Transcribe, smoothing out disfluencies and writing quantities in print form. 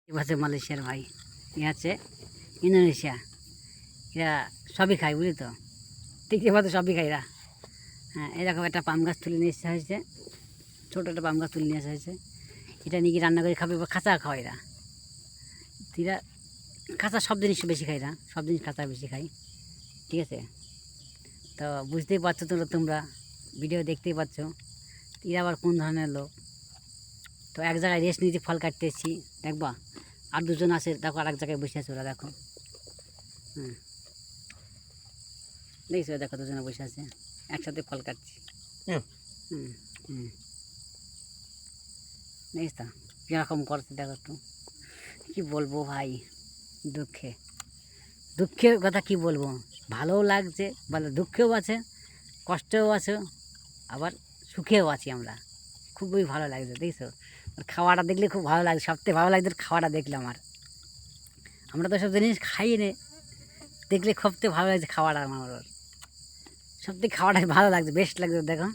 আছে মালয়েশিয়ার ভাই, এ আছে ইন্দোনেশিয়া। এরা সবই খায়, বুঝলি তো, টিকতে পাতে সবই খায় এরা। হ্যাঁ, এরকম একটা পাম গাছ তুলে নিয়ে আসা হয়েছে, ছোটো একটা পাম গাছ তুলে নিয়ে আসা হয়েছে। এটা নিয়ে রান্না করে খাবে বা কাঁচা খাওয়া এরা। এরা কাঁচা সব জিনিস বেশি খায়, এরা সব জিনিস কাঁচা বেশি খায়, ঠিক আছে। তো বুঝতেই পারছো তোমরা ভিডিও দেখতেই পাচ্ছ এরা আবার কোন ধরনের লোক। তো এক জায়গায় রেস্ট নিতে ফল কাটতে এসেছি, দেখবা আর দুজন আছে, দেখো আর এক জায়গায় বসে আছে ওরা, দেখো। হুম, দেখছো, দেখো দুজনে বসে আছে, একসাথে ফল কাটছি। হুম হুম, দেখিস তো কীরকম করছে, দেখো একটু। কী বলবো ভাই, দুঃখে দুঃখের কথা কি বলবো, ভালোও লাগছে, ভালো দুঃখেও আছে, কষ্টেও আছে, আবার সুখেও আছি আমরা। খুবই ভালো লাগছে, দেখছো খাওয়াটা দেখলে খুব ভালো লাগছে, সবথেকে ভালো লাগছে খাওয়াটা দেখলে আমার। আমরা তো সব জিনিস খাই নে, দেখলে সবথেকে ভালো লাগছে খাওয়াটা আমার, সবথেকে খাওয়াটা ভালো লাগছে, বেস্ট লাগছে, দেখো।